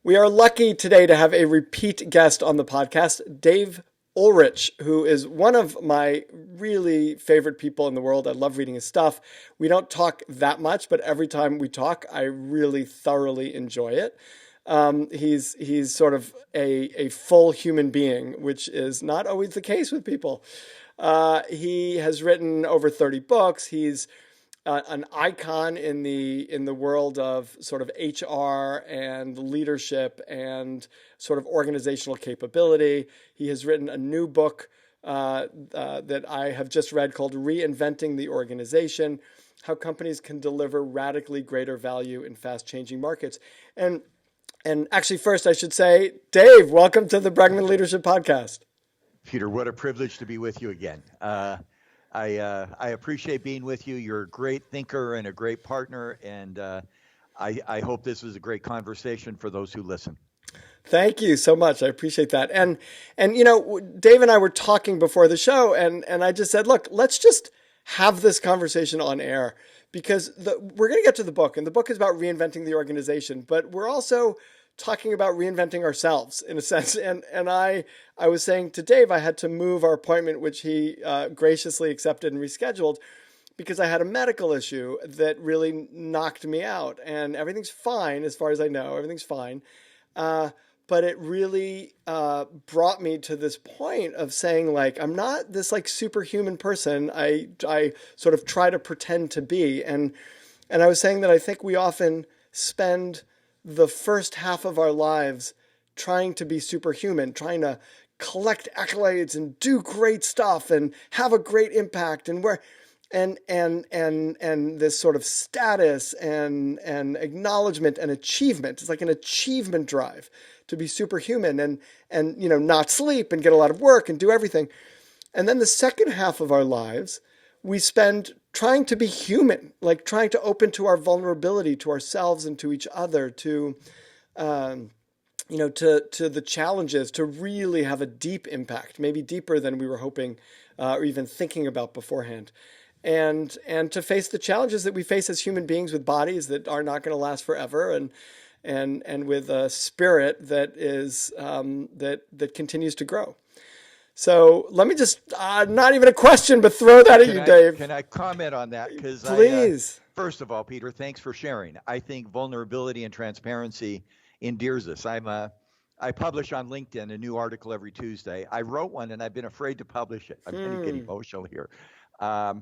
We are lucky today to have a repeat guest on the podcast, Dave Ulrich, who is one of my really favorite people in the world. I love reading his stuff. We don't talk that much, but every time we talk, I really thoroughly enjoy it. He's sort of a full human being, which is not always the case with people. He has written over 30 books. He's an icon in the world of sort of HR and leadership and sort of organizational capability. He has written a new book that I have just read called Reinventing the Organization: How Companies Can Deliver Radically Greater Value in Fast-Changing Markets. And actually, first I should say, Dave, welcome to the Bregman Leadership Podcast. Peter, what a privilege to be with you again. I appreciate being with you. You're a great thinker and a great partner, and I hope this was a great conversation for those who listen. Thank you so much. I appreciate that. And you know, Dave and I were talking before the show, and I just said, look, let's just have this conversation on air, because we're going to get to the book, and the book is about reinventing the organization, but we're also talking about reinventing ourselves in a sense. And I was saying to Dave, I had to move our appointment, which he graciously accepted and rescheduled, because I had a medical issue that really knocked me out. And everything's fine as far as I know. Everything's fine. But it really brought me to this point of saying, like, I'm not this like superhuman person I sort of try to pretend to be. And I was saying that I think we often spend the first half of our lives trying to be superhuman, trying to collect accolades and do great stuff and have a great impact, and this sort of status and acknowledgement and achievement. It's like an achievement drive to be superhuman and you know, not sleep and get a lot of work and do everything. And then the second half of our lives, we spend trying to be human, like trying to open to our vulnerability, to ourselves and to each other, to the challenges, to really have a deep impact, maybe deeper than we were hoping or even thinking about beforehand. And to face the challenges that we face as human beings with bodies that are not going to last forever, and with a spirit that is that continues to grow. So let me just, not even a question, but throw that at you, Dave. Can I comment on that? Because please. First of all, Peter, thanks for sharing. I think vulnerability and transparency endears us. I publish on LinkedIn a new article every Tuesday. I wrote one and I've been afraid to publish it. I'm going to get emotional here. The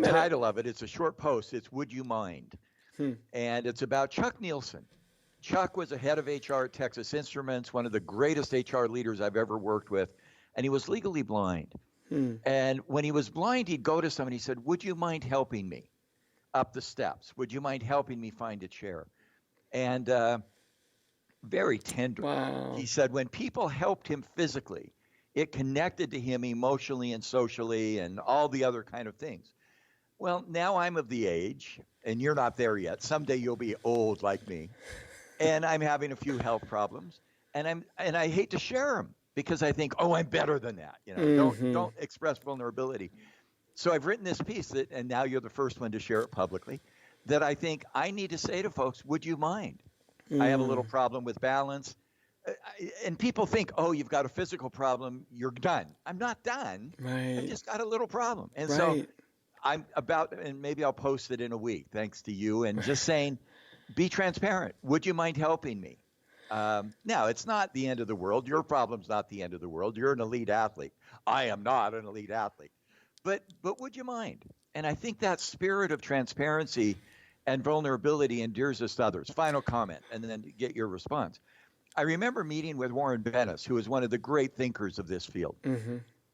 title of it, it's a short post. It's Would You Mind? And it's about Chuck Nielsen. Chuck was a head of HR at Texas Instruments, one of the greatest HR leaders I've ever worked with, and he was legally blind. And when he was blind, he'd go to somebody, he said, would you mind helping me up the steps? Would you mind helping me find a chair? And very tender. Wow. He said when people helped him physically, it connected to him emotionally and socially and all the other kind of things. Well, now I'm of the age, and you're not there yet. Someday you'll be old like me. And I'm having a few health problems, and I hate to share them because I think, oh, I'm better than that. You know, don't express vulnerability. So I've written this piece and now you're the first one to share it publicly, that I think I need to say to folks, would you mind? I have a little problem with balance. And people think, oh, you've got a physical problem, you're done. I'm not done. Right. I've just got a little problem. And right. So I'm about, and maybe I'll post it in a week, thanks to you, and just saying, be transparent. Would you mind helping me? Now, it's not the end of the world. Your problem's not the end of the world. You're an elite athlete. I am not an elite athlete. But would you mind? And I think that spirit of transparency and vulnerability endears us to others. Final comment, and then get your response. I remember meeting with Warren Bennis, who is one of the great thinkers of this field.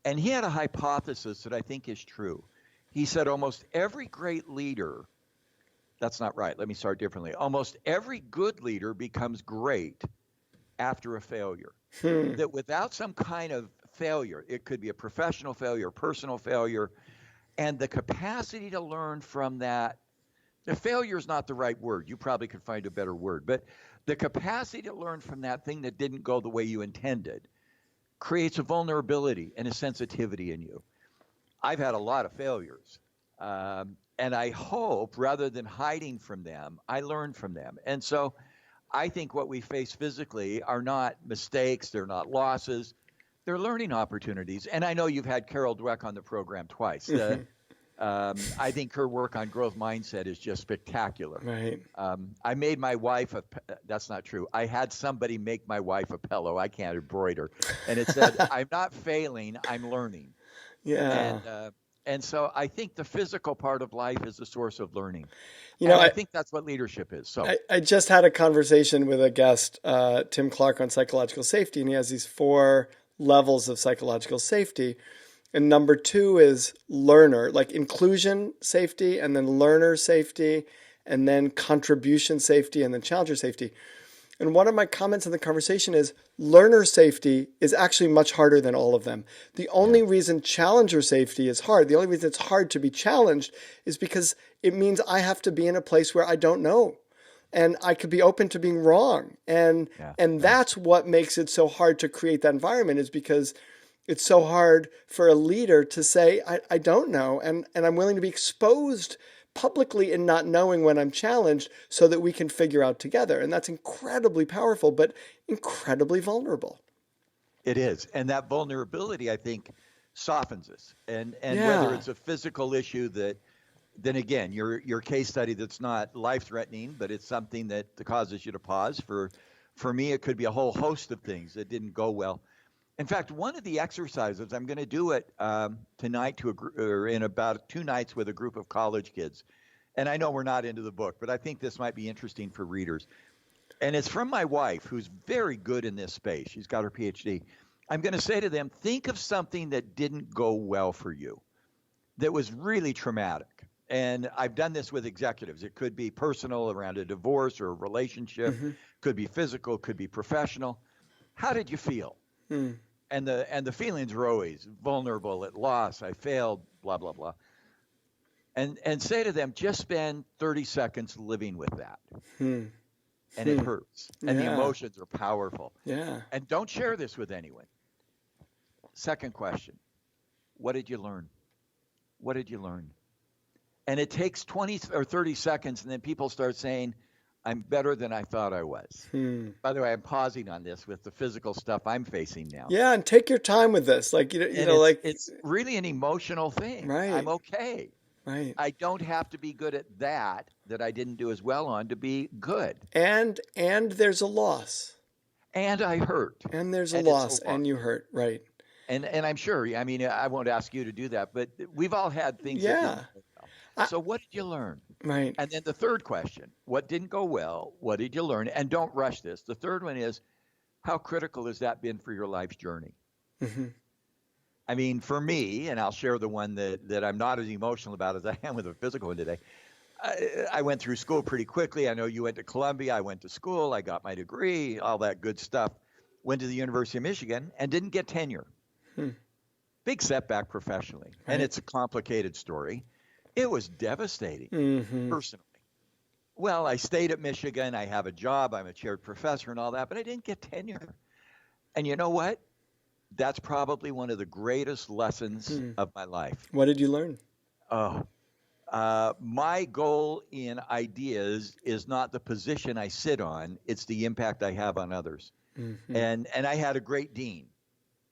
And he had a hypothesis that I think is true. He said almost every great leader, that's not right, let me start differently. Almost every good leader becomes great after a failure. That without some kind of failure, it could be a professional failure, personal failure, and the capacity to learn from that. The failure is not the right word. You probably could find a better word. But the capacity to learn from that thing that didn't go the way you intended creates a vulnerability and a sensitivity in you. I've had a lot of failures. And I hope, rather than hiding from them, I learn from them. And so I think what we face physically are not mistakes, they're not losses, they're learning opportunities. And I know you've had Carol Dweck on the program twice. I think her work on growth mindset is just spectacular. Right. I made my wife that's not true. I had somebody make my wife a pillow. I can't embroider. And it said, I'm not failing, I'm learning. Yeah. And so I think the physical part of life is the source of learning. You know, And I think that's what leadership is. So I just had a conversation with a guest, Tim Clark, on psychological safety, and he has these 4 levels of psychological safety. And number 2 is learner, like inclusion safety, and then learner safety, and then contribution safety, and then challenger safety. And one of my comments in the conversation is learner safety is actually much harder than all of them. The only reason challenger safety is hard, the only reason it's hard to be challenged is because it means I have to be in a place where I don't know. And I could be open to being wrong. And that's what makes it so hard to create that environment, is because it's so hard for a leader to say, I don't know, and I'm willing to be exposed publicly in not knowing when I'm challenged so that we can figure out together. And that's incredibly powerful, but incredibly vulnerable. it is. And that vulnerability, I think, softens us. And whether it's a physical issue that, then again, your case study that's not life-threatening, but it's something that causes you to pause. For me, it could be a whole host of things that didn't go well. In fact, one of the exercises, I'm going to do it tonight or in about 2 nights with a group of college kids. And I know we're not into the book, but I think this might be interesting for readers. And it's from my wife, who's very good in this space. She's got her PhD. I'm going to say to them, think of something that didn't go well for you, that was really traumatic. And I've done this with executives. It could be personal, around a divorce or a relationship, could be physical, could be professional. How did you feel? And the feelings were always vulnerable, at loss, I failed, blah, blah, blah. And say to them, just spend 30 seconds living with that. And it hurts. And the emotions are powerful. Yeah. And don't share this with anyone. Second question, what did you learn? What did you learn? And it takes 20 or 30 seconds, and then people start saying, I'm better than I thought I was. By the way, I'm pausing on this with the physical stuff I'm facing now. Yeah, and take your time with this. Like, it's really an emotional thing. Right. I'm okay. Right. I don't have to be good at that I didn't do as well on to be good. And there's a loss. And I hurt. And there's a loss, and you hurt. Right. And I'm sure, I mean, I won't ask you to do that, but we've all had things that didn't go well. So what did you learn? Right. And then the third question, what didn't go well? What did you learn? And don't rush this. The third one is, how critical has that been for your life's journey? I mean, for me, and I'll share the one that I'm not as emotional about as I am with the physical one today. I went through school pretty quickly. I know you went to Columbia. I went to school. I got my degree, all that good stuff. Went to the University of Michigan and didn't get tenure. Big setback professionally. Right. And it's a complicated story. It was devastating personally. Well, I stayed at Michigan. I have a job. I'm a chaired professor and all that, but I didn't get tenure. And you know what? That's probably one of the greatest lessons of my life. What did you learn? My goal in ideas is not the position I sit on. It's the impact I have on others. And I had a great dean.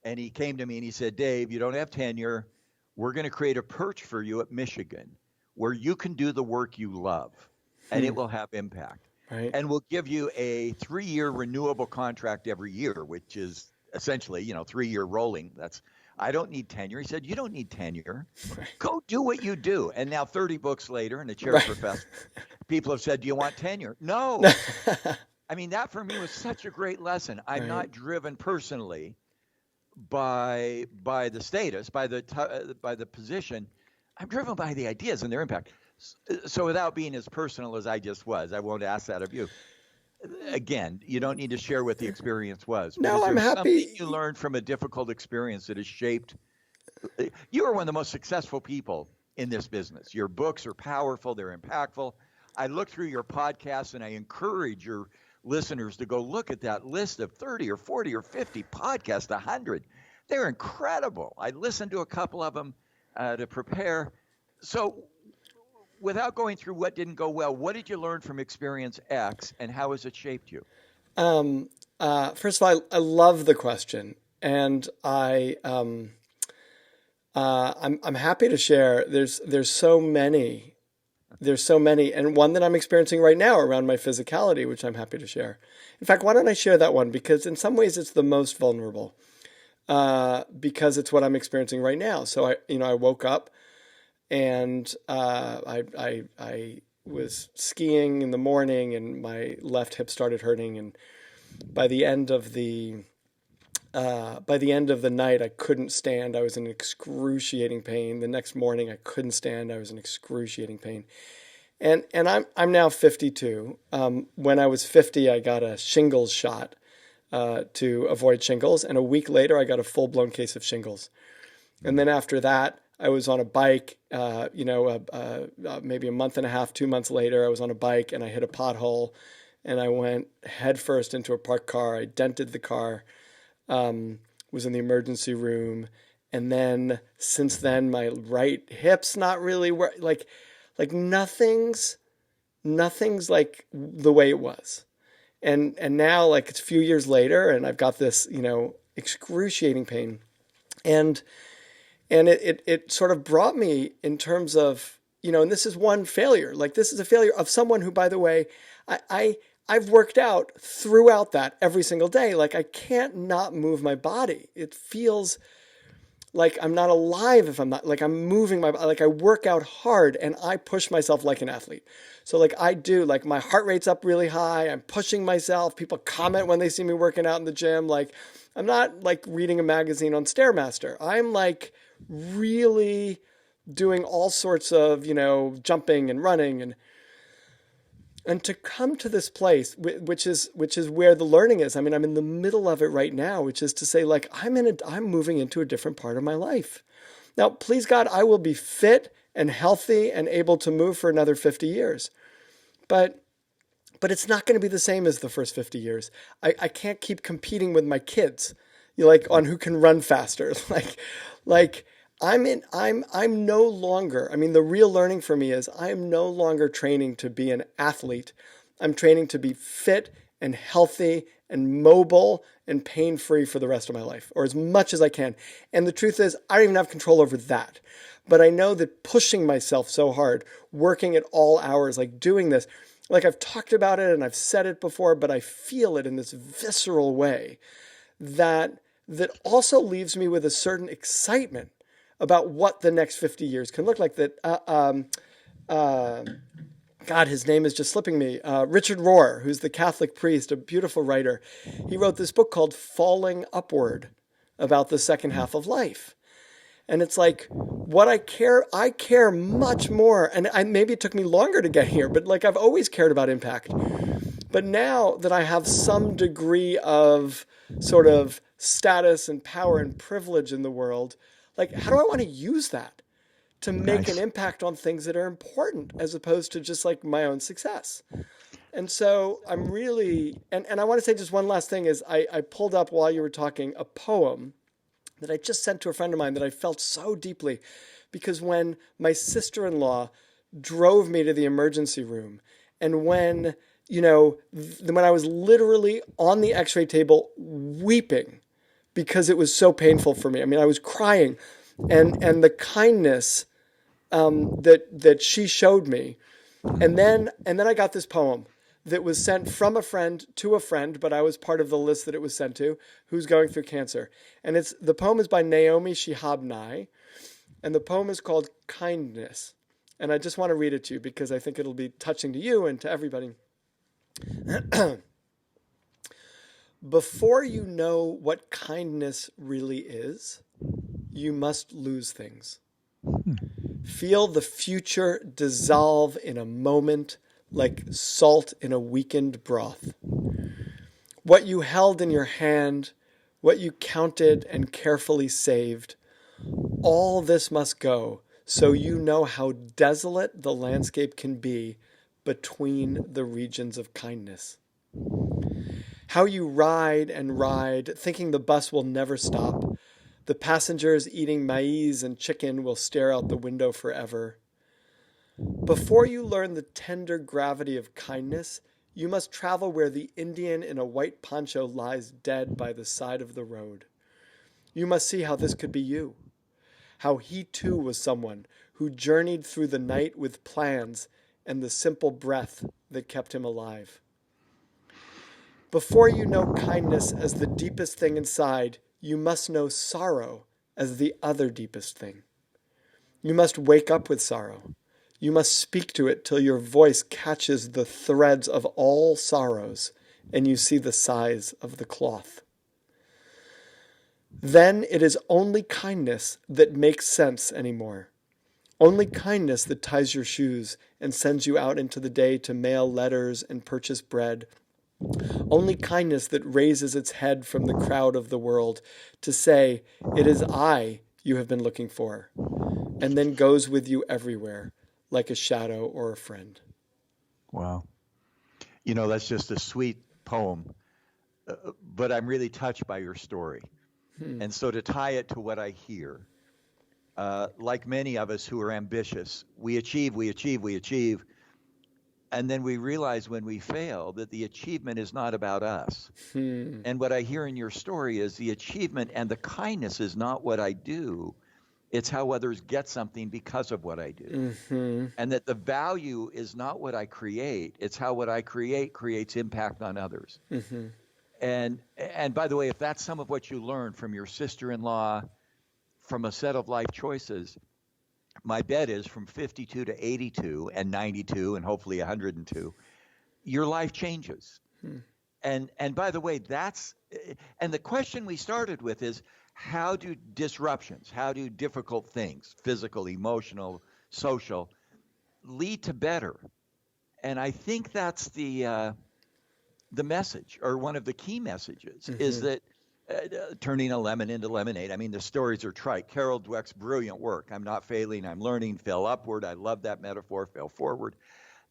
And he came to me and he said, Dave, you don't have tenure. We're going to create a perch for you at Michigan where you can do the work you love and it will have impact. Right. And we'll give you a 3-year renewable contract every year, which is essentially, 3-year rolling. I don't need tenure. He said, you don't need tenure. Go do what you do. And now 30 books later and a chair professor, people have said, do you want tenure? No. I mean, that for me was such a great lesson. I'm not driven personally by the status, by the position. I'm driven by the ideas and their impact. So without being as personal as I just was, I won't ask that of you. Again, you don't need to share what the experience was. No, I'm happy. Something you learned from a difficult experience that has shaped. You are one of the most successful people in this business. Your books are powerful. They're impactful. I look through your podcasts and I encourage your listeners to go look at that list of 30 or 40 or 50 podcasts, 100. They're incredible. I listened to a couple of them to prepare. So without going through what didn't go well, what did you learn from experience X, and how has it shaped you? First of all, I love the question, and I'm happy to share. There's so many, and one that I'm experiencing right now around my physicality, which I'm happy to share. In fact, why don't I share that one? Because in some ways it's the most vulnerable, because it's what I'm experiencing right now. So I woke up and I was skiing in the morning, and my left hip started hurting, and by the end of the by the end of the night, I couldn't stand. I was in excruciating pain. The next morning, I couldn't stand. I was in excruciating pain. And I'm now 52. When I was 50, I got a shingles shot to avoid shingles, and a week later, I got a full blown case of shingles. And then after that, I was on a bike. Maybe a month and a half, 2 months later, I was on a bike and I hit a pothole, and I went headfirst into a parked car. I dented the car. Was in the emergency room, and then since then my right hip's not really like nothing's like the way it was, and now like it's a few years later, and I've got this excruciating pain, and it sort of brought me in terms of and this is one failure, like this is a failure of someone who, by the way, I've worked out throughout that every single day. Like I can't not move my body. It feels like I'm not alive if I'm not, like I'm moving my body. Like I work out hard and I push myself like an athlete. So like I do, like my heart rate's up really high. I'm pushing myself. People comment when they see me working out in the gym. Like I'm not like reading a magazine on Stairmaster. I'm like really doing all sorts of, jumping and running, and to come to this place, which is where the learning is. I mean, I'm in the middle of it right now, which is to say, like, I'm moving into a different part of my life. Now, please God, I will be fit and healthy and able to move for another 50 years. But it's not going to be the same as the first 50 years. I can't keep competing with my kids, like on who can run faster. like I'm no longer, I mean, the real learning for me is I'm no longer training to be an athlete. I'm training to be fit and healthy and mobile and pain-free for the rest of my life, or as much as I can. And the truth is, I don't even have control over that. But I know that pushing myself so hard, working at all hours, like doing this, like I've talked about it and I've said it before, but I feel it in this visceral way that also leaves me with a certain excitement about what the next 50 years can look like. God, his name is just slipping me. Richard Rohr, who's the Catholic priest, a beautiful writer. He wrote this book called Falling Upward about the second half of life. And it's like what I care much more. And maybe it took me longer to get here, but like I've always cared about impact. But now that I have some degree of sort of status and power and privilege in the world, like, how do I want to use that to make an impact on things that are important as opposed to just like my own success? And so I'm really, and I want to say just one last thing is I pulled up while you were talking a poem that I just sent to a friend of mine that I felt so deeply, because when my sister-in-law drove me to the emergency room, and when I was literally on the x-ray table weeping because it was so painful for me. I mean, I was crying, and the kindness that she showed me, and then I got this poem that was sent from a friend to a friend, but I was part of the list that it was sent to, who's going through cancer. And the poem is by Naomi Shihab Nye, and the poem is called Kindness. And I just want to read it to you because I think it'll be touching to you and to everybody. Before you know what kindness really is, you must lose things. Feel the future dissolve in a moment like salt in a weakened broth. What you held in your hand, what you counted and carefully saved, all this must go so you know how desolate the landscape can be between the regions of kindness. How you ride and ride, thinking the bus will never stop. The passengers eating maize and chicken will stare out the window forever. Before you learn the tender gravity of kindness, you must travel where the Indian in a white poncho lies dead by the side of the road. You must see how this could be you, how he too was someone who journeyed through the night with plans and the simple breath that kept him alive. Before you know kindness as the deepest thing inside, you must know sorrow as the other deepest thing. You must wake up with sorrow. You must speak to it till your voice catches the threads of all sorrows and you see the size of the cloth. Then it is only kindness that makes sense anymore. Only kindness that ties your shoes and sends you out into the day to mail letters and purchase bread. Only kindness that raises its head from the crowd of the world to say, "It is I you have been looking for," and then goes with you everywhere, like a shadow or a friend. Wow. That's just a sweet poem, but I'm really touched by your story. And so to tie it to what I hear, like many of us who are ambitious, we achieve, we achieve, we achieve. And then we realize when we fail that the achievement is not about us. And what I hear in your story is the achievement and the kindness is not what I do. It's how others get something because of what I do. And that the value is not what I create. It's how what I create creates impact on others. And by the way, if that's some of what you learned from your sister-in-law, from a set of life choices, my bet is from 52 to 82 and 92 and hopefully 102, your life changes. And by the way, and the question we started with is, how do disruptions, how do difficult things, physical, emotional, social, lead to better? And I think that's the message, or one of the key messages, is that turning a lemon into lemonade. I mean, the stories are trite. Carol Dweck's brilliant work. I'm not failing, I'm learning. Fail upward. I love that metaphor. Fail forward.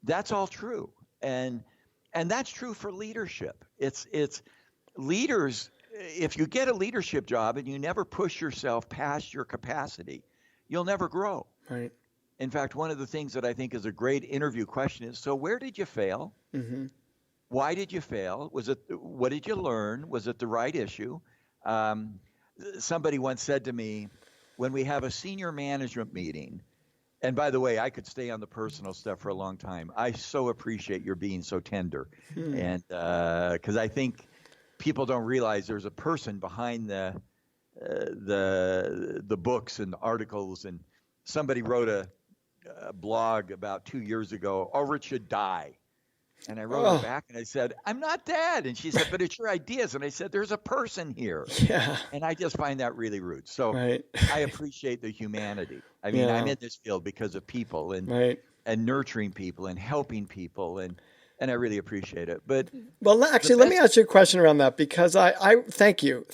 That's all true. And that's true for leadership. It's leaders. If you get a leadership job and you never push yourself past your capacity, you'll never grow. Right. In fact, one of the things that I think is a great interview question is, so where did you fail? Why did you fail? What did you learn? Was it the right issue? Somebody once said to me, when we have a senior management meeting, and by the way, I could stay on the personal stuff for a long time. I so appreciate your being so tender. And because I think people don't realize there's a person behind the books and the articles. And somebody wrote a blog about 2 years ago, Ulrich should die. And I wrote her back and I said, I'm not dead. And she said, but it's your ideas. And I said, there's a person here. Yeah. And I just find that really rude. So Right. I appreciate the humanity. I mean, I'm in this field because of people and nurturing people and helping people. And I really appreciate it. But well, actually, let me ask you a question around that, because I thank you.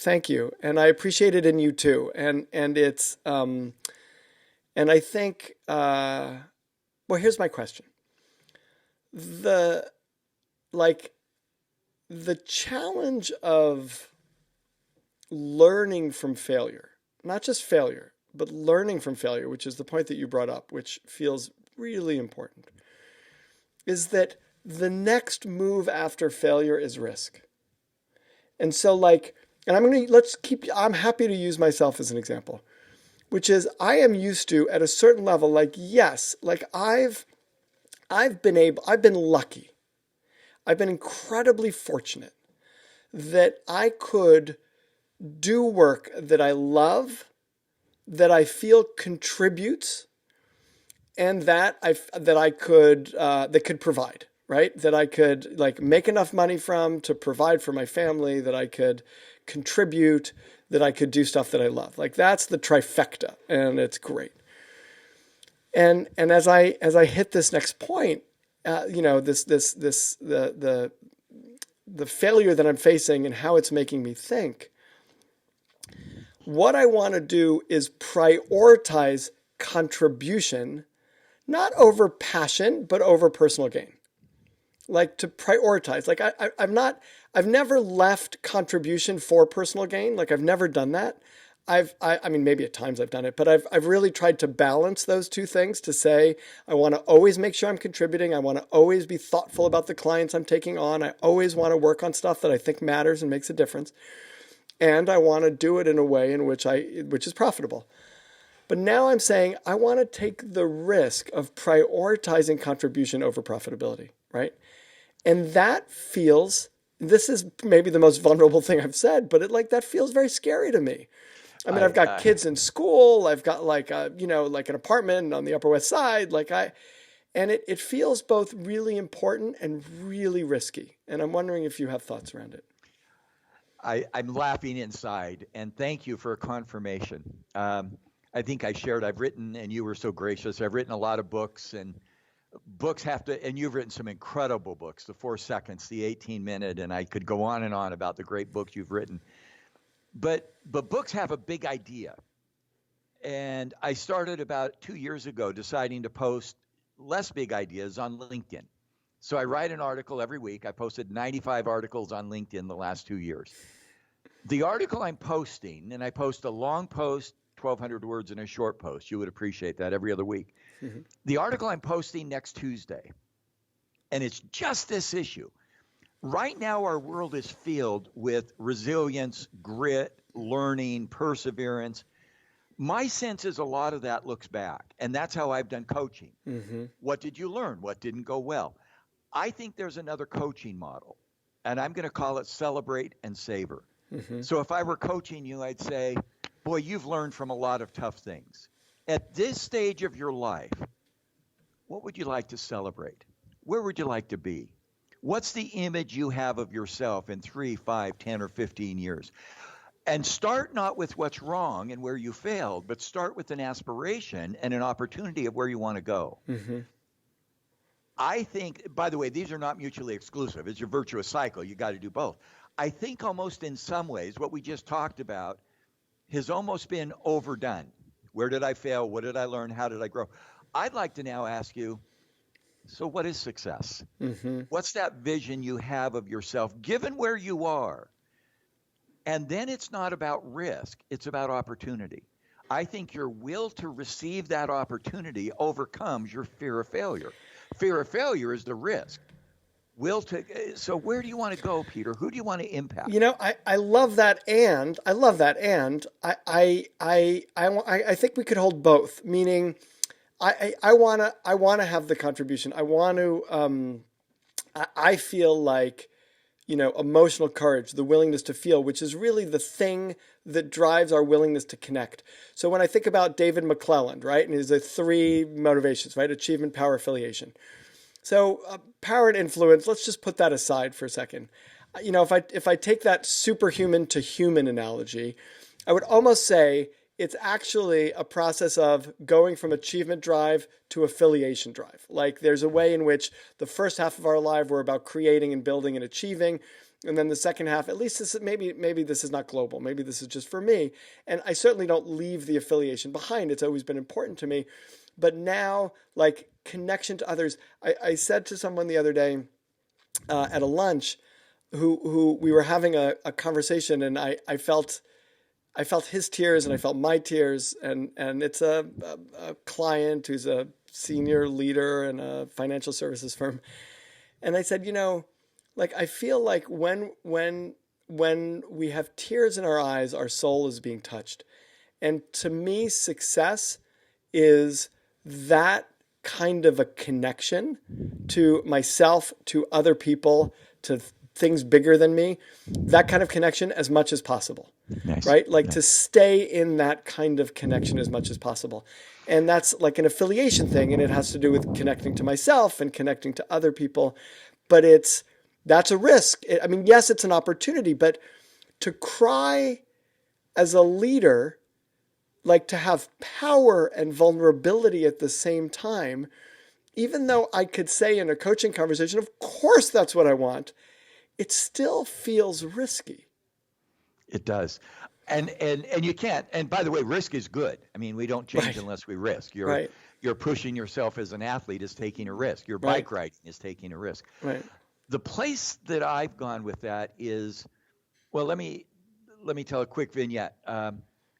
And I appreciate it in you too. And it's, and I think, well, here's my question. The challenge of learning from failure, not just failure, but learning from failure, which is the point that you brought up, which feels really important, is that the next move after failure is risk. And so I'm happy to use myself as an example, which is I am used to, at a certain level, I've been lucky. I've been incredibly fortunate that I could do work that I love, that I feel contributes, and that could provide, right? That I could make enough money from to provide for my family, that I could contribute, that I could do stuff that I love. That's the trifecta, and it's great. And as I hit this next point, the failure that I'm facing and how it's making me think, what I want to do is prioritize contribution, not over passion, but over personal gain. To prioritize. I've never left contribution for personal gain. I've never done that. I mean, maybe at times I've done it, but I've really tried to balance those two things to say, I want to always make sure I'm contributing. I want to always be thoughtful about the clients I'm taking on. I always want to work on stuff that I think matters and makes a difference. And I want to do it in a way in which is profitable. But now I'm saying I want to take the risk of prioritizing contribution over profitability, right? And this is maybe the most vulnerable thing I've said, but that feels very scary to me. I mean, I've got kids in school. I've got like an apartment on the Upper West Side. And it feels both really important and really risky. And I'm wondering if you have thoughts around it. I'm laughing inside, and thank you for confirmation. I think I've written, and you were so gracious. I've written a lot of books, and books and you've written some incredible books, The 4 Seconds, The 18-Minute, and I could go on and on about the great books you've written. But books have a big idea. And I started about 2 years ago deciding to post less big ideas on LinkedIn. So I write an article every week. I posted 95 articles on LinkedIn the last 2 years. The article I'm posting, and I post a long post, 1,200 words, and a short post. You would appreciate that every other week. Mm-hmm. The article I'm posting next Tuesday, and it's just this issue. Right now, our world is filled with resilience, grit, learning, perseverance. My sense is a lot of that looks back, and that's how I've done coaching. Mm-hmm. What did you learn? What didn't go well? I think there's another coaching model, and I'm going to call it celebrate and savor. Mm-hmm. So if I were coaching you, I'd say, boy, you've learned from a lot of tough things. At this stage of your life, what would you like to celebrate? Where would you like to be? What's the image you have of yourself in 3, 5, 10, or 15 years? And start not with what's wrong and where you failed, but start with an aspiration and an opportunity of where you want to go. Mm-hmm. I think, by the way, these are not mutually exclusive. It's your virtuous cycle. You got to do both. I think almost in some ways what we just talked about has almost been overdone. Where did I fail? What did I learn? How did I grow? I'd like to now ask you, so what is success? Mm-hmm. What's that vision you have of yourself, given where you are? And then it's not about risk. It's about opportunity. I think your will to receive that opportunity overcomes your fear of failure. Fear of failure is the risk. So where do you want to go, Peter? Who do you want to impact? I love that, and I think we could hold both. Meaning, I wanna have the contribution. I want to. I feel like, emotional courage, the willingness to feel, which is really the thing that drives our willingness to connect. So when I think about David McClelland, right, and his 3 motivations, right, achievement, power, affiliation. So power and influence, let's just put that aside for a second. If I take that superhuman to human analogy, I would almost say it's actually a process of going from achievement drive to affiliation drive. Like there's a way in which the first half of our life we're about creating and building and achieving. And then the second half, at least maybe this is not global. Maybe this is just for me. And I certainly don't leave the affiliation behind. It's always been important to me. But now, like connection to others, I said to someone the other day at a lunch who we were having a conversation, and I felt his tears and I felt my tears, and it's a client who's a senior leader in a financial services firm. And I said, I feel like when we have tears in our eyes, our soul is being touched. And to me, success is that kind of a connection to myself, to other people, to things bigger than me, that kind of connection as much as possible. Nice. Right? Like to stay in that kind of connection as much as possible. And that's like an affiliation thing, and it has to do with connecting to myself and connecting to other people. But that's a risk. Yes, it's an opportunity, but to cry as a leader, like to have power and vulnerability at the same time, even though I could say in a coaching conversation, of course that's what I want, it still feels risky. It does. And you can't. And by the way, risk is good. We don't change unless we risk. You're pushing yourself as an athlete is taking a risk. Your bike riding is taking a risk. Right. The place that I've gone with that is, well, let me tell a quick vignette.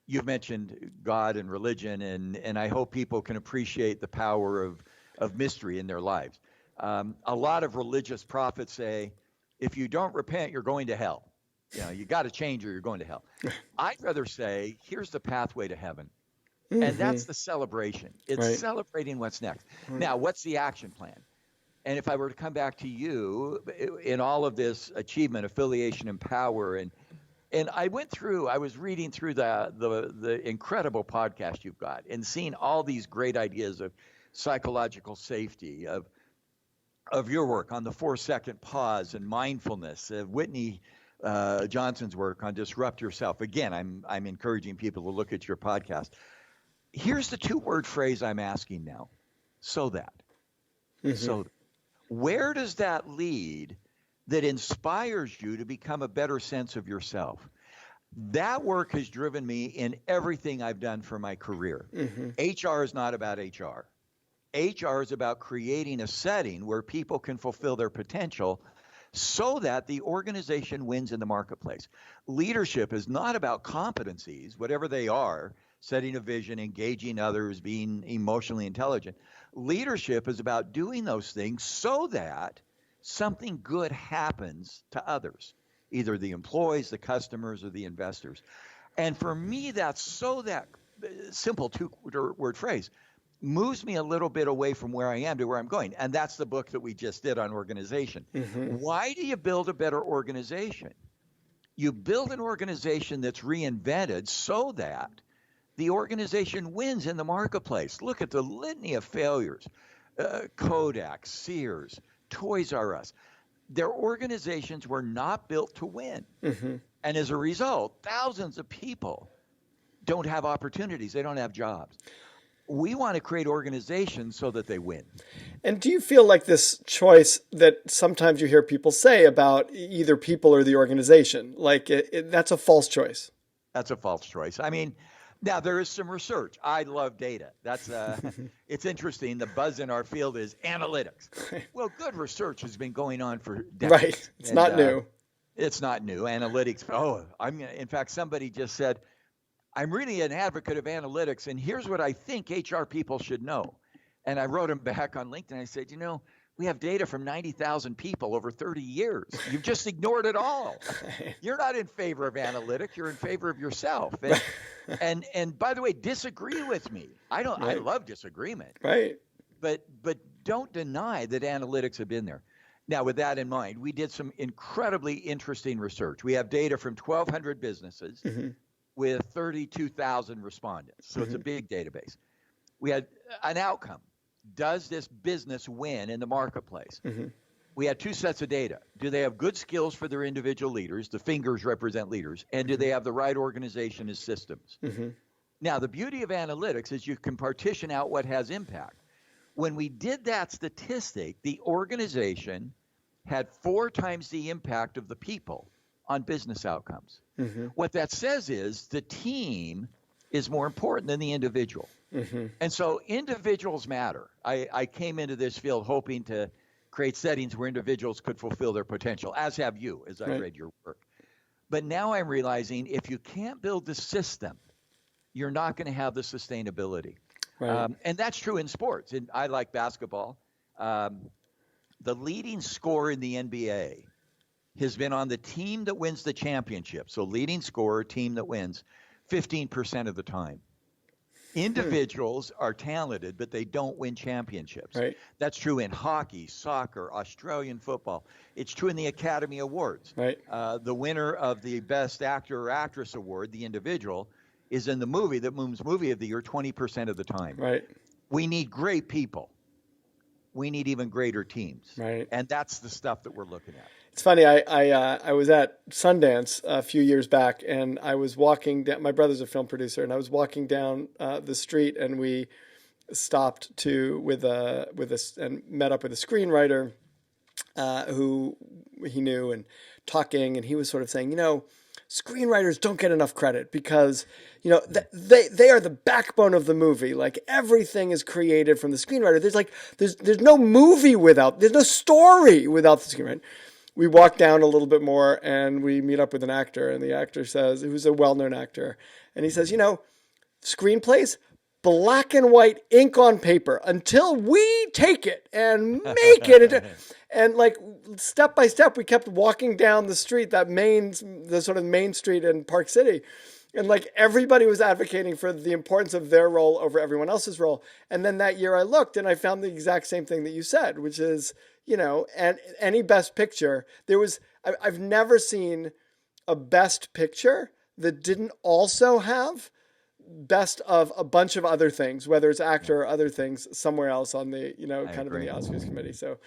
you've mentioned God and religion, and I hope people can appreciate the power of mystery in their lives. A lot of religious prophets say, if you don't repent, you're going to hell. You got to change or you're going to hell. I'd rather say, here's the pathway to heaven. And that's the celebration. It's Right. celebrating what's next. Now, what's the action plan? And if I were to come back to you in all of this achievement, affiliation, and power, and I was reading through the incredible podcast you've got and seeing all these great ideas of psychological safety, of your work on the 4-second pause and mindfulness, of Whitney Johnson's work on disrupt yourself. Again, I'm encouraging people to look at your podcast. Here's the 2-word phrase I'm asking now. So that. So where does that lead that inspires you to become a better sense of yourself? That work has driven me in everything I've done for my career. HR is not about HR. HR is about creating a setting where people can fulfill their potential so that the organization wins in the marketplace. Leadership is not about competencies, whatever they are, setting a vision, engaging others, being emotionally intelligent. Leadership is about doing those things so that something good happens to others, either the employees, the customers, or the investors. And for me, that simple 2-word phrase moves me a little bit away from where I am to where I'm going. And that's the book that we just did on organization. Why do you build a better organization? You build an organization that's reinvented so that the organization wins in the marketplace. Look at the litany of failures. Kodak, Sears, Toys R Us. Their organizations were not built to win. And as a result, thousands of people don't have opportunities. They don't have jobs. We want to create organizations so that they win. And do you feel like this choice that sometimes you hear people say about either people or the organization, like that's a false choice? That's a false choice. I mean, now there is some research. I love data. That's it's interesting. The buzz in our field is analytics. Well, good research has been going on for decades. Right. It's not new. It's not new. Analytics. In fact, somebody just said, I'm really an advocate of analytics, and here's what I think HR people should know. And I wrote him back on LinkedIn. I said, we have data from 90,000 people over 30 years. You've just ignored it all. You're not in favor of analytics. You're in favor of yourself. And by the way, disagree with me. I love disagreement. Right. But don't deny that analytics have been there. Now, with that in mind, we did some incredibly interesting research. We have data from 1,200 businesses with 32,000 respondents. So it's a big database. We had an outcome. Does this business win in the marketplace? We had 2 sets of data. Do they have good skills for their individual leaders? The fingers represent leaders. And do they have the right organization as systems? Now, the beauty of analytics is you can partition out what has impact. When we did that statistic, the organization had 4 times the impact of the people on business outcomes. What that says is the team is more important than the individual. And so individuals matter. I came into this field hoping to create settings where individuals could fulfill their potential, as have you, as I read your work. But now I'm realizing if you can't build the system, you're not going to have the sustainability. And that's true in sports. And I like basketball. The leading scorer in the NBA has been on the team that wins the championship. So leading scorer, team that wins, 15% of the time. Individuals are talented, but they don't win championships. That's true in hockey, soccer, Australian football. It's true in the Academy Awards. The winner of the Best Actor or Actress Award, the individual, is in the movie that wins Movie of the Year 20% of the time. We need great people. We need even greater teams. And that's the stuff that we're looking at. It's funny. I was at Sundance a few years back, and I was walking down. My brother's a film producer, and I was walking down the street, and we stopped and met up with a screenwriter who he knew, and talking, and he was sort of saying, screenwriters don't get enough credit because, they are the backbone of the movie. Like everything is created from the screenwriter. There's no movie there's no story without the screenwriter. we walk down a little bit more and we meet up with an actor, and the actor says, who's a well-known actor, and he says, screenplays, black and white, ink on paper, until we take it and make it into, and like step by step, we kept walking down the street, the sort of main street in Park City. And like everybody was advocating for the importance of their role over everyone else's role. And then that year I looked and I found the exact same thing that you said, which is, and any best picture, I've never seen a best picture that didn't also have best of a bunch of other things, whether it's actor or other things somewhere else on the, kind of in the Oscars committee. So,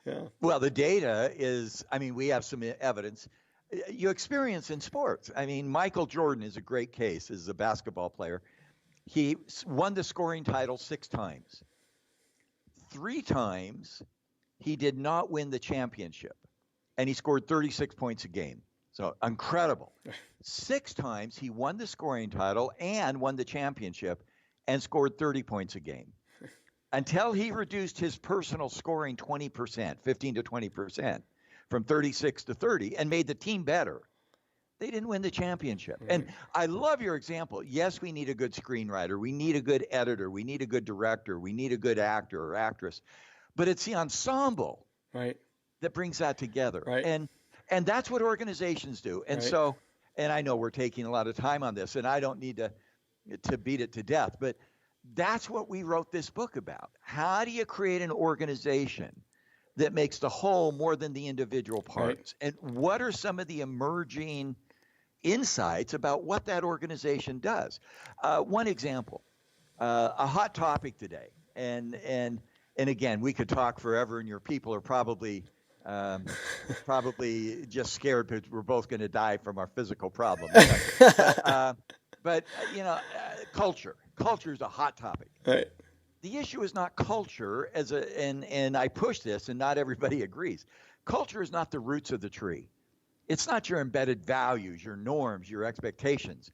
yeah. Well, the data is, we have some evidence. You experience in sports. Michael Jordan is a great case as a basketball player. He won the scoring title 6 times. 3 times he did not win the championship, and he scored 36 points a game. So incredible. 6 times he won the scoring title and won the championship and scored 30 points a game until he reduced his personal scoring 20%, 15 to 20%. From 36 to 30 and made the team better. They didn't win the championship. Right. And I love your example. Yes, we need a good screenwriter. We need a good editor. We need a good director. We need a good actor or actress. But it's the ensemble that brings that together. Right. And that's what organizations do. And so, and I know we're taking a lot of time on this, and I don't need to beat it to death, but that's what we wrote this book about. How do you create an organization that makes the whole more than the individual parts? And what are some of the emerging insights about what that organization does? One example, a hot topic today, and again, we could talk forever, and your people are probably just scared because we're both going to die from our physical problems. But culture is a hot topic. Right. The issue is not culture and I push this and not everybody agrees. Culture is not the roots of the tree. It's not your embedded values, your norms, your expectations.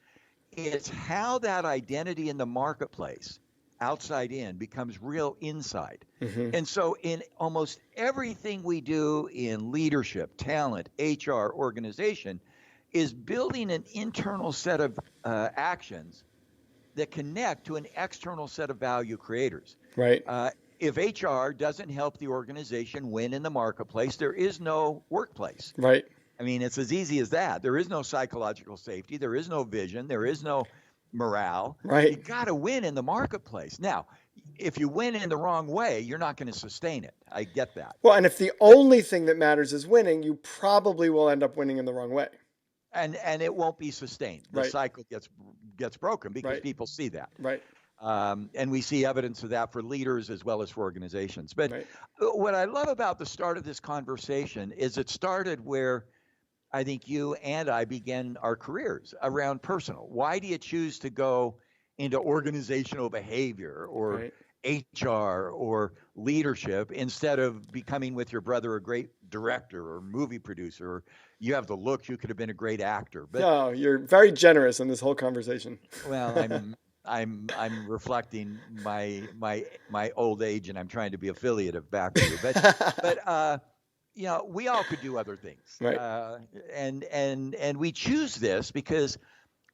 It's how that identity in the marketplace, outside in, becomes real inside. Mm-hmm. And so in almost everything we do in leadership, talent, HR, organization, is building an internal set of actions that connect to an external set of value creators. Right. If HR doesn't help the organization win in the marketplace, there is no workplace. Right. It's as easy as that. There is no psychological safety. There is no vision. There is no morale. Right. You got to win in the marketplace. Now, if you win in the wrong way, you're not going to sustain it. I get that. Well, and if the only thing that matters is winning, you probably will end up winning in the wrong way. And it won't be sustained. The cycle gets broken because people see that. Right. And we see evidence of that for leaders as well as for organizations. But what I love about the start of this conversation is it started where I think you and I began our careers, around personal. Why do you choose to go into organizational behavior or HR or leadership instead of becoming with your brother a great director or movie producer? Or you have the look, you could have been a great actor. But no, you're very generous in this whole conversation. Well, I'm reflecting my old age, and I'm trying to be affiliative back to you. But we all could do other things. Right. And we choose this because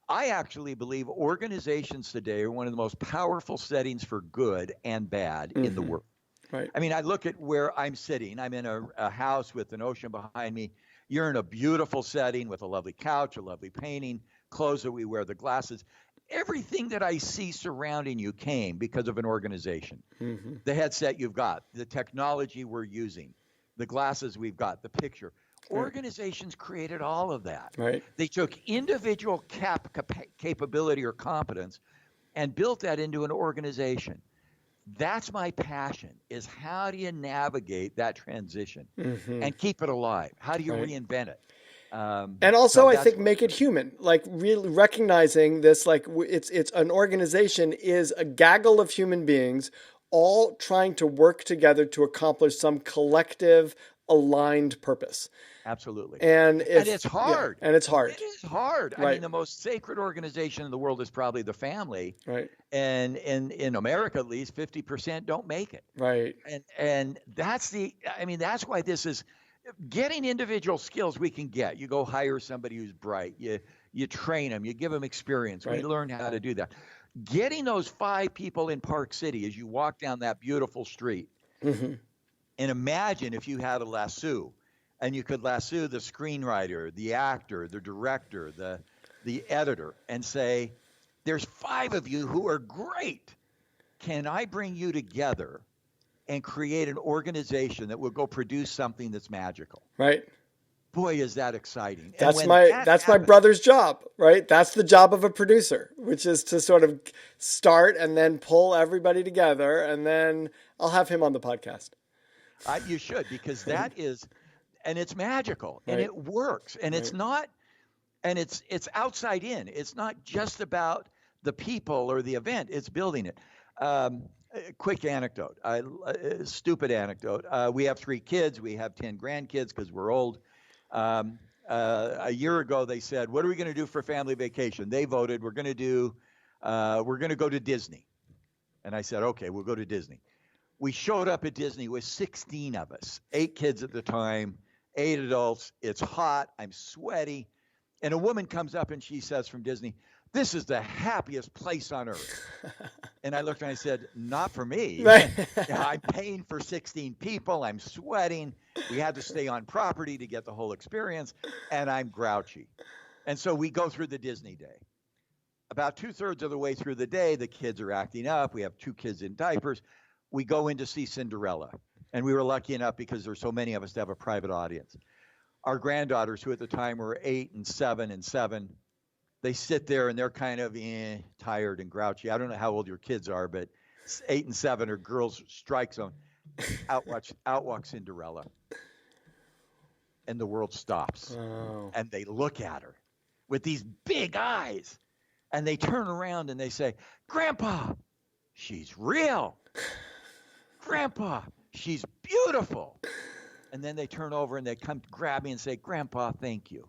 I actually believe organizations today are one of the most powerful settings for good and bad in the world. Right. I look at where I'm sitting. I'm in a house with an ocean behind me. You're in a beautiful setting with a lovely couch, a lovely painting, clothes that we wear, the glasses. Everything that I see surrounding you came because of an organization. Mm-hmm. The headset you've got, the technology we're using, the glasses we've got, the picture. Organizations created all of that. Right. They took individual capability or competence and built that into an organization. That's my passion, is how do you navigate that transition and keep it alive? How do you reinvent it? And also, I think, make it human, like really recognizing this, like it's an organization is a gaggle of human beings all trying to work together to accomplish some collective aligned purpose. Absolutely. And it's hard. Yeah, and it's hard. It is hard. Right. The most sacred organization in the world is probably the family. Right. And in America, at least 50% don't make it. Right. And that's that's why this is getting individual skills we can get. You go hire somebody who's bright. You train them. You give them experience. We Right. learn how to do that. Getting those 5 people in Park City as you walk down that beautiful street, Mm-hmm. and imagine if you had a lasso, and you could lasso the screenwriter, the actor, the director, the editor, and say, "There's 5 of you who are great. Can I bring you together and create an organization that will go produce something that's magical?" Right. Boy, is that exciting. And That's when my that that's my happens, brother's job, right? That's the job of a producer, which is to sort of start and then pull everybody together, and then I'll have him on the podcast. you should, because that is, and it's magical, and Right. it works, and it's Right. not, and it's outside in. It's not just about the people or the event. It's building it. A quick anecdote, stupid anecdote. We have 3 kids. We have 10 grandkids because we're old. A year ago, they said, "What are we going to do for family vacation?" They voted, we're going to go to Disney. And I said, "Okay, we'll go to Disney." We showed up at Disney with 16 of us, 8 kids at the time, 8 adults. It's hot. I'm sweaty. And a woman comes up and she says from Disney, "This is the happiest place on earth." And I looked and I said, "Not for me. Right. I'm paying for 16 people. I'm sweating. We had to stay on property to get the whole experience. And I'm grouchy." And so we go through the Disney day. About 2/3 of the way through the day, the kids are acting up. We have 2 kids in diapers. We go in to see Cinderella. And we were lucky enough, because there's so many of us, to have a private audience. Our granddaughters, who at the time were 8 and 7 and 7, they sit there and they're kind of tired and grouchy. I don't know how old your kids are, but 8 and 7 are girls' strike zone. Out walks Cinderella. And the world stops. Oh. And they look at her with these big eyes. And they turn around and they say, "Grandpa, she's real. Grandpa, she's beautiful." And then they turn over and they come grab me and say, "Grandpa, thank you."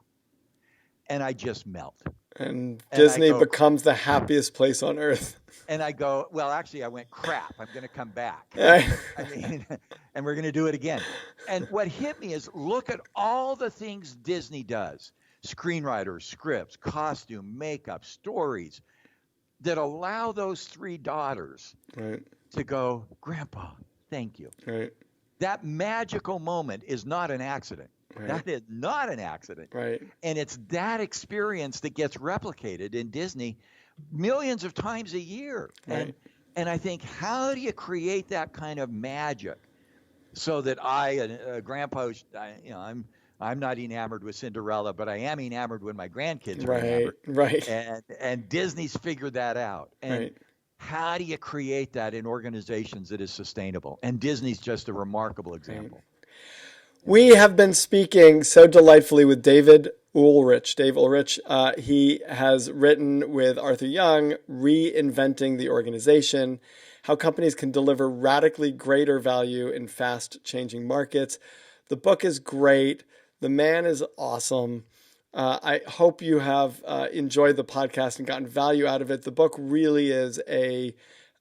And I just melt. And And I Disney go, becomes the happiest place on earth. and I go, well, actually, I went, "Crap, I'm going to come back." Right. I mean, and we're going to do it again. And what hit me is, look at all the things Disney does: screenwriters, scripts, costume, makeup, stories, that allow those 3 daughters Right. to go, "Grandpa, thank you." Right. That magical moment is not an accident. Right. That is not an accident. Right. And it's that experience that gets replicated in Disney millions of times a year. Right. And I think, how do you create that kind of magic so that Grandpa, I'm not enamored with Cinderella, but I am enamored when my grandkids are Right. enamored. Right. And Disney's figured that out. And Right. how do you create that in organizations that is sustainable? And Disney's just a remarkable example. We have been speaking so delightfully with David Ulrich. Dave Ulrich. He has written with Arthur Young, Reinventing the Organization, How Companies Can Deliver Radically Greater Value in Fast-Changing Markets. The book is great. The man is awesome. I hope you have enjoyed the podcast and gotten value out of it. The book really is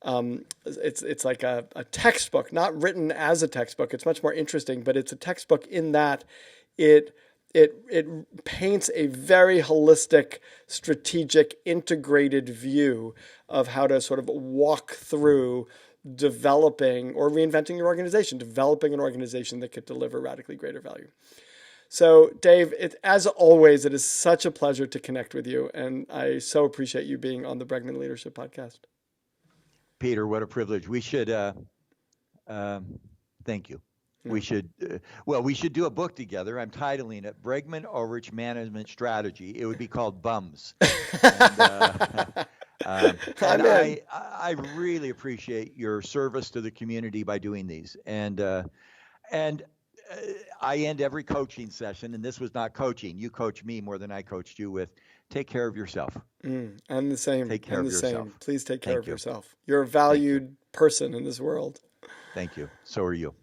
it's like a textbook, not written as a textbook. It's much more interesting, but it's a textbook in that it paints a very holistic, strategic, integrated view of how to sort of walk through developing or reinventing your organization, developing an organization that could deliver radically greater value. So, Dave, as always, it is such a pleasure to connect with you, and I so appreciate you being on the Bregman Leadership Podcast. Peter, what a privilege. We should, thank you. We should, we should do a book together. I'm titling it Bregman Ulrich Management Strategy. It would be called Bums. And I really appreciate your service to the community by doing these. And I end every coaching session, and this was not coaching. You coach me more than I coached you with, take care of yourself. And the same. Take care of yourself. Please take care of yourself. You're a valued person in this world. Thank you. So are you.